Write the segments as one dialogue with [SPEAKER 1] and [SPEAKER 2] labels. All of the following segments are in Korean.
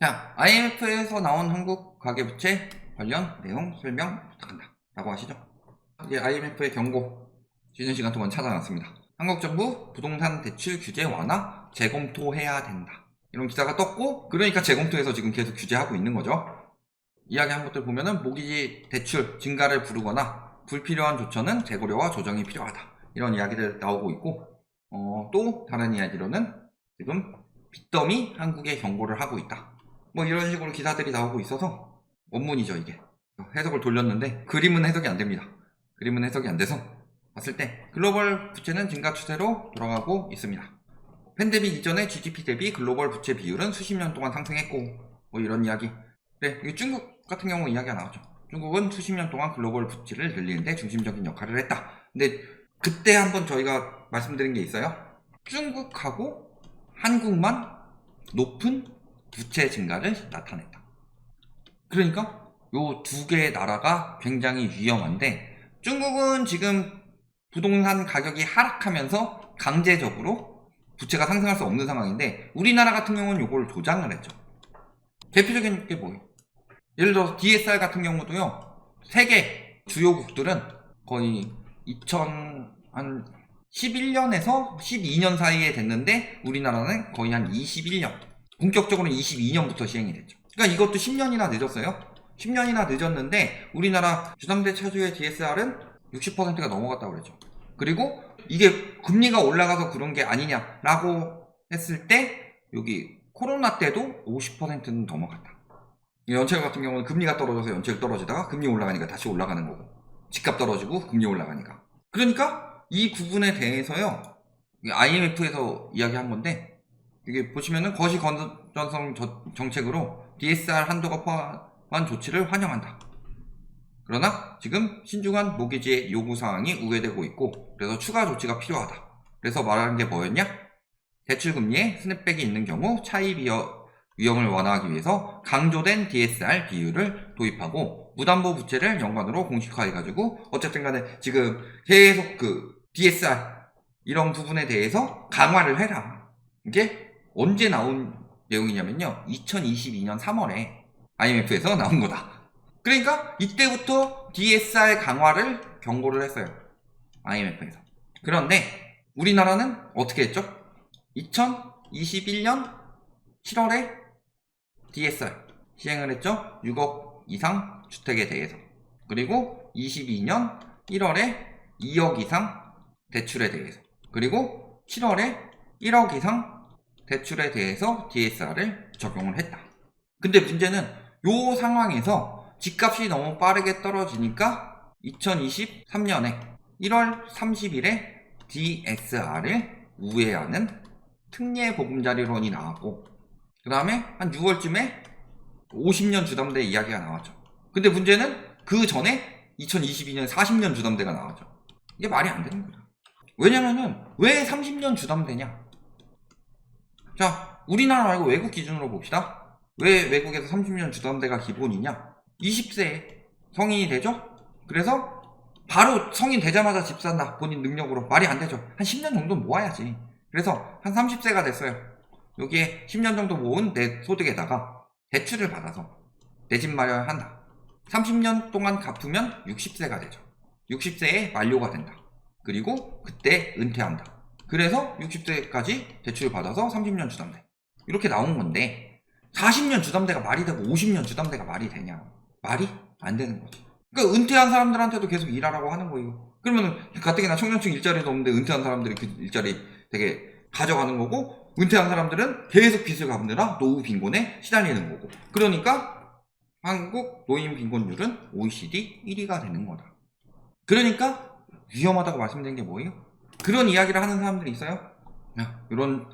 [SPEAKER 1] 자, IMF에서 나온 한국 가계부채 관련 내용 설명 부탁한다 라고 하시죠. 이제 IMF의 경고 쉬는 시간 동안 찾아놨습니다. 한국 정부 부동산 대출 규제 완화 재검토해야 된다, 이런 기사가 떴고, 그러니까 재검토해서 지금 계속 규제하고 있는 거죠. 이야기한 것들 보면은 모기지 대출 증가를 부르거나 불필요한 조처는 재고려와 조정이 필요하다, 이런 이야기들 나오고 있고, 또 다른 이야기로는 지금 빚더미 한국에 경고를 하고 있다, 뭐 이런 식으로 기사들이 나오고 있어서 원문이죠. 이게 해석을 돌렸는데 그림은 해석이 안 됩니다. 그림은 해석이 안 돼서 봤을 때 글로벌 부채는 증가 추세로 돌아가고 있습니다. 팬데믹 이전에 GDP 대비 글로벌 부채 비율은 수십 년 동안 상승했고, 뭐 이런 이야기. 네, 중국 같은 경우 이야기가 나왔죠. 중국은 수십 년 동안 글로벌 부채를 늘리는데 중심적인 역할을 했다. 근데 그때 한번 저희가 말씀드린 게 있어요. 중국하고 한국만 높은 부채 증가를 나타냈다. 그러니까 요 두 개의 나라가 굉장히 위험한데, 중국은 지금 부동산 가격이 하락하면서 강제적으로 부채가 상승할 수 없는 상황인데, 우리나라 같은 경우는 요걸 조장을 했죠. 대표적인 게 뭐예요? 예를 들어서 DSR 같은 경우도요, 세계 주요국들은 거의 2011년에서 12년 사이에 됐는데 우리나라는 거의 한 21년, 본격적으로 22년부터 시행이 됐죠. 그러니까 이것도 10년이나 늦었어요. 10년이나 늦었는데 우리나라 주담대 차주의 DSR은 60%가 넘어갔다고 그랬죠. 그리고 이게 금리가 올라가서 그런 게 아니냐라고 했을 때 여기 코로나 때도 50%는 넘어갔다. 연체율 같은 경우는 금리가 떨어져서 연체율 떨어지다가 금리 올라가니까 다시 올라가는 거고, 집값 떨어지고 금리 올라가니까. 그러니까 이 부분에 대해서요, IMF에서 이야기한 건데, 이게 보시면은 거시 건전성 정책으로 DSR 한도가 포함한 조치를 환영한다. 그러나 지금 신중한 모기지의 요구사항이 우회되고 있고, 그래서 추가 조치가 필요하다. 그래서 말하는 게 뭐였냐? 대출금리에 스냅백이 있는 경우 차입 위험을 완화하기 위해서 강조된 DSR 비율을 도입하고, 무담보 부채를 연간으로 공식화해가지고 어쨌든 간에 지금 계속 그 DSR 이런 부분에 대해서 강화를 해라. 이게 언제 나온 내용이냐면요, 2022년 3월에 IMF에서 나온 거다. 그러니까 이때부터 DSR 강화를 경고를 했어요, IMF에서. 그런데 우리나라는 어떻게 했죠? 2021년 7월에 DSR 시행을 했죠. 6억 이상 주택에 대해서. 그리고 22년 1월에 2억 이상 대출에 대해서. 그리고 7월에 1억 이상 대출에 대해서 DSR을 적용을 했다. 근데 문제는 요 상황에서 집값이 너무 빠르게 떨어지니까 2023년에 1월 30일에 DSR을 우회하는 특례 보금자리론이 나왔고, 그 다음에 한 6월쯤에 50년 주담대 이야기가 나왔죠. 근데 문제는 그 전에 2022년 40년 주담대가 나왔죠. 이게 말이 안 되는 거죠. 왜냐면은 왜 30년 주담대냐? 자, 우리나라 말고 외국 기준으로 봅시다. 왜 외국에서 30년 주담대가 기본이냐? 20세에 성인이 되죠? 그래서 바로 성인 되자마자 집 산다, 본인 능력으로. 말이 안 되죠. 한 10년 정도 모아야지. 그래서 한 30세가 됐어요. 여기에 10년 정도 모은 내 소득에다가 대출을 받아서 내 집 마련한다. 30년 동안 갚으면 60세가 되죠. 60세에 만료가 된다. 그리고 그때 은퇴한다. 그래서 60세까지 대출을 받아서 30년 주담대, 이렇게 나온 건데, 40년 주담대가 말이 되고 50년 주담대가 말이 되냐? 말이 안 되는 거지. 그러니까 은퇴한 사람들한테도 계속 일하라고 하는 거예요. 그러면 가뜩이나 청년층 일자리도 없는데 은퇴한 사람들이 그 일자리 되게 가져가는 거고, 은퇴한 사람들은 계속 빚을 갚느라 노후 빈곤에 시달리는 거고. 그러니까 한국 노인 빈곤율은 OECD 1위가 되는 거다. 그러니까 위험하다고 말씀드린 게 뭐예요? 그런 이야기를 하는 사람들이 있어요. 이런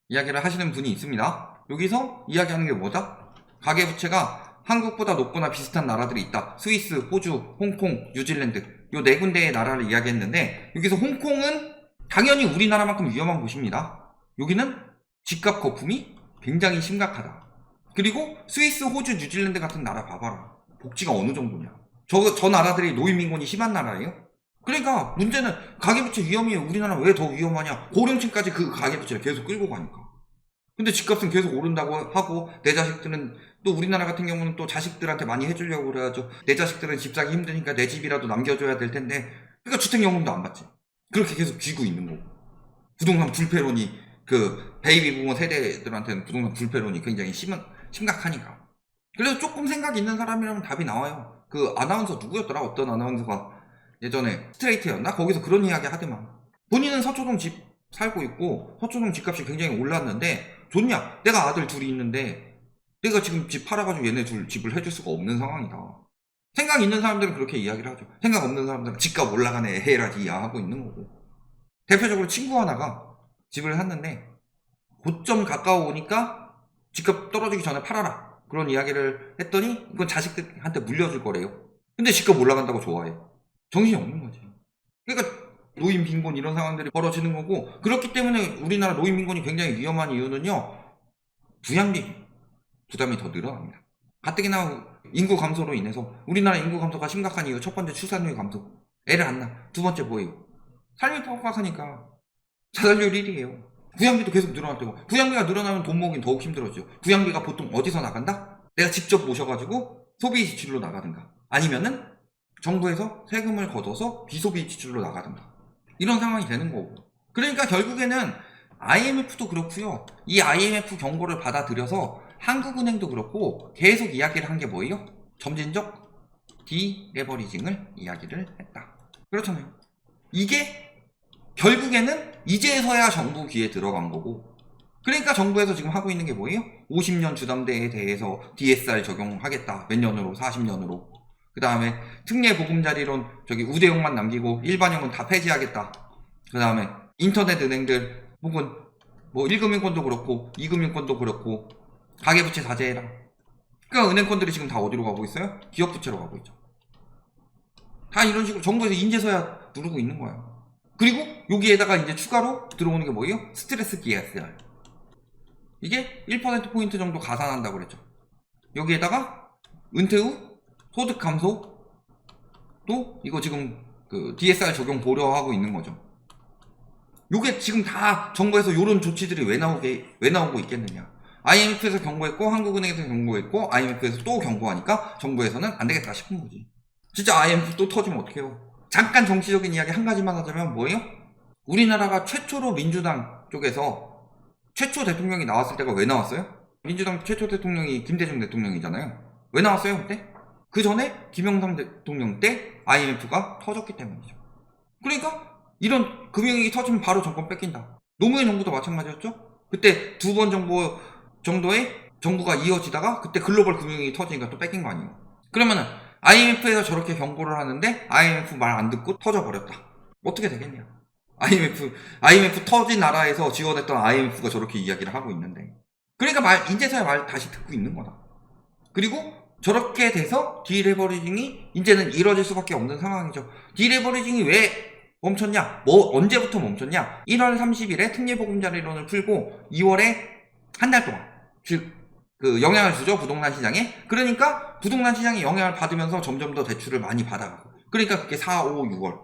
[SPEAKER 1] 이야기를 하시는 분이 있습니다. 여기서 이야기하는 게 뭐다? 가계부채가 한국보다 높거나 비슷한 나라들이 있다. 스위스, 호주, 홍콩, 뉴질랜드, 요 네 군데의 나라를 이야기했는데, 여기서 홍콩은 당연히 우리나라만큼 위험한 곳입니다. 여기는 집값 거품이 굉장히 심각하다. 그리고 스위스, 호주, 뉴질랜드 같은 나라 봐봐라. 복지가 어느 정도냐. 저 나라들이 노인빈곤이 심한 나라예요. 그러니까 문제는 가계부채 위험이에요. 우리나라 왜 더 위험하냐? 고령층까지 그 가계부채를 계속 끌고 가니까. 근데 집값은 계속 오른다고 하고 내 자식들은 또 우리나라 같은 경우는 또 자식들한테 많이 해주려고 그래야죠. 내 자식들은 집 사기 힘드니까 내 집이라도 남겨줘야 될 텐데 그러니까 주택연금도 안 받지. 그렇게 계속 쥐고 있는 거고 부동산 불패론이 그 베이비 부모 세대들한테는 부동산 불패론이 굉장히 심각하니까. 그래서 조금 생각 있는 사람이라면 답이 나와요. 그 아나운서 누구였더라? 어떤 아나운서가 예전에 스트레이트였나? 거기서 그런 이야기 하더만. 본인은 서초동 집 살고 있고 서초동 집값이 굉장히 올랐는데 좋냐? 내가 아들 둘이 있는데 내가 지금 집 팔아가지고 얘네 둘 집을 해줄 수가 없는 상황이다. 생각 있는 사람들은 그렇게 이야기를 하죠. 생각 없는 사람들은 집값 올라가네 해라지 이야기하고 있는 거고. 대표적으로 친구 하나가 집을 샀는데 고점 가까워 오니까 집값 떨어지기 전에 팔아라 그런 이야기를 했더니 이건 자식들한테 물려줄 거래요. 근데 집값 올라간다고 좋아해. 정신이 없는 거지. 그러니까 노인 빈곤 이런 상황들이 벌어지는 거고, 그렇기 때문에 우리나라 노인 빈곤이 굉장히 위험한 이유는요, 부양비 부담이 더 늘어납니다. 가뜩이나 인구 감소로 인해서 우리나라 인구 감소가 심각한 이유 첫 번째 출산율 감소, 애를 안 낳아. 두 번째 뭐예요? 삶이 팍팍하니까 자살률 1위에요. 부양비도 계속 늘어났다고. 부양비가 늘어나면 돈 모으긴 더욱 힘들어지죠. 부양비가 보통 어디서 나간다? 내가 직접 모셔가지고 소비 지출로 나가든가 아니면은 정부에서 세금을 걷어서 비소비 지출로 나가든가 이런 상황이 되는 거고. 그러니까 결국에는 IMF도 그렇고요. 이 IMF 경고를 받아들여서 한국은행도 그렇고 계속 이야기를 한 게 뭐예요? 점진적 디레버리징을 이야기를 했다. 그렇잖아요. 이게 결국에는 이제서야 정부 귀에 들어간 거고, 그러니까 정부에서 지금 하고 있는 게 뭐예요? 50년 주담대에 대해서 DSR 적용하겠다. 몇 년으로? 40년으로. 그 다음에 특례 보금자리론 저기 우대형만 남기고 일반형은 다 폐지하겠다. 그 다음에 인터넷 은행들 혹은 뭐 1금융권도 그렇고 2금융권도 그렇고 가계부채 자제해라. 그러니까 은행권들이 지금 다 어디로 가고 있어요? 기업부채로 가고 있죠. 다 이런 식으로 정부에서 인제서야 누르고 있는 거예요. 그리고 여기에다가 이제 추가로 들어오는 게 뭐예요? 스트레스 DSR. 이게 1%포인트 정도 가산한다고 그랬죠. 여기에다가 은퇴 후 소득 감소 또 이거 지금 그 DSR 적용 고려하고 있는 거죠. 요게 지금 다 정부에서 요런 조치들이 왜 나오고 있겠느냐. IMF에서 경고했고 한국은행에서 경고했고 IMF에서 또 경고하니까 정부에서는 안 되겠다 싶은 거지. 진짜 IMF 또 터지면 어떡해요. 잠깐 정치적인 이야기 한 가지만 하자면 뭐예요? 우리나라가 최초로 민주당 쪽에서 최초 대통령이 나왔을 때가 왜 나왔어요? 민주당 최초 대통령이 김대중 대통령이잖아요. 왜 나왔어요 그때? 그 전에 김영삼 대통령 때 IMF가 터졌기 때문이죠. 그러니까 이런 금융위기 터지면 바로 정권 뺏긴다. 노무현 정부도 마찬가지였죠. 그때 두 번 정도의 정부가 이어지다가 그때 글로벌 금융위기 터지니까 또 뺏긴 거 아니에요. 그러면은 IMF에서 저렇게 경고를 하는데 IMF 말 안 듣고 터져버렸다. 어떻게 되겠냐. IMF 터진 나라에서 지원했던 IMF가 저렇게 이야기를 하고 있는데, 그러니까 이제서야 말 다시 듣고 있는 거다. 그리고 저렇게 돼서 디레버리징이 이제는 이뤄질 수밖에 없는 상황이죠. 디레버리징이 왜 멈췄냐? 언제부터 멈췄냐? 1월 30일에 특례보금자리론을 풀고 2월에 한 달 동안 그 영향을 주죠. 부동산 시장에. 그러니까 부동산 시장에 영향을 받으면서 점점 더 대출을 많이 받아가고, 그러니까 그게 4, 5, 6월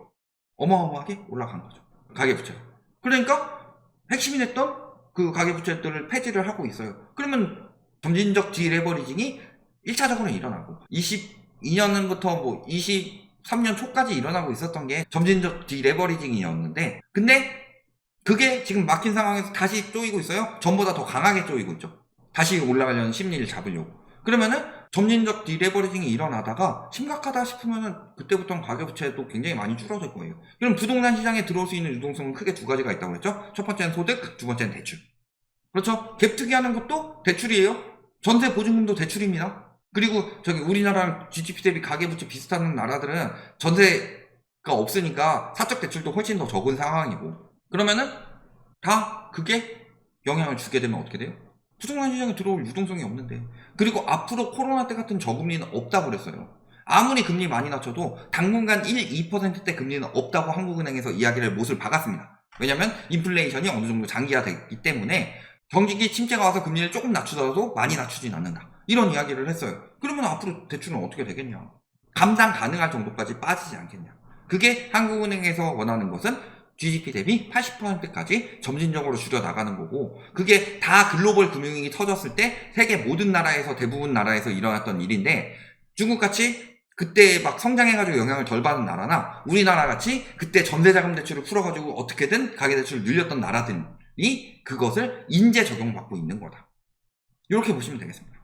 [SPEAKER 1] 어마어마하게 올라간 거죠. 가계부채. 그러니까 핵심이 됐던 그 가계부채들을 폐지를 하고 있어요. 그러면 점진적 디레버리징이 1차적으로 일어나고 22년부터 뭐 23년 초까지 일어나고 있었던 게 점진적 디레버리징이었는데, 근데 그게 지금 막힌 상황에서 다시 쪼이고 있어요. 전보다 더 강하게 쪼이고 있죠. 다시 올라가려는 심리를 잡으려고. 그러면은 점진적 디레버리징이 일어나다가 심각하다 싶으면은 그때부터는 가계부채도 굉장히 많이 줄어들 거예요. 그럼 부동산 시장에 들어올 수 있는 유동성은 크게 두 가지가 있다고 했죠. 첫 번째는 소득, 두 번째는 대출. 그렇죠. 갭투기 하는 것도 대출이에요. 전세 보증금도 대출입니다. 그리고 저기 우리나라랑 GDP 대비 가계부채 비슷한 나라들은 전세가 없으니까 사적 대출도 훨씬 더 적은 상황이고, 그러면은 다 그게 영향을 주게 되면 어떻게 돼요? 부동산 시장에 들어올 유동성이 없는데. 그리고 앞으로 코로나 때 같은 저금리는 없다고 그랬어요. 아무리 금리 많이 낮춰도 당분간 1, 2%대 금리는 없다고 한국은행에서 이야기를 못을 박았습니다. 왜냐면 인플레이션이 어느 정도 장기화되기 때문에 경기 침체가 와서 금리를 조금 낮추더라도 많이 낮추진 않는다. 이런 이야기를 했어요. 그러면 앞으로 대출은 어떻게 되겠냐? 감당 가능할 정도까지 빠지지 않겠냐? 그게 한국은행에서 원하는 것은 GDP 대비 80%까지 점진적으로 줄여나가는 거고, 그게 다 글로벌 금융위기 터졌을 때 세계 모든 나라에서, 대부분 나라에서 일어났던 일인데, 중국같이 그때 막 성장해가지고 영향을 덜 받은 나라나 우리나라같이 그때 전세자금 대출을 풀어가지고 어떻게든 가계대출을 늘렸던 나라들이 그것을 인재 적용받고 있는 거다. 이렇게 보시면 되겠습니다.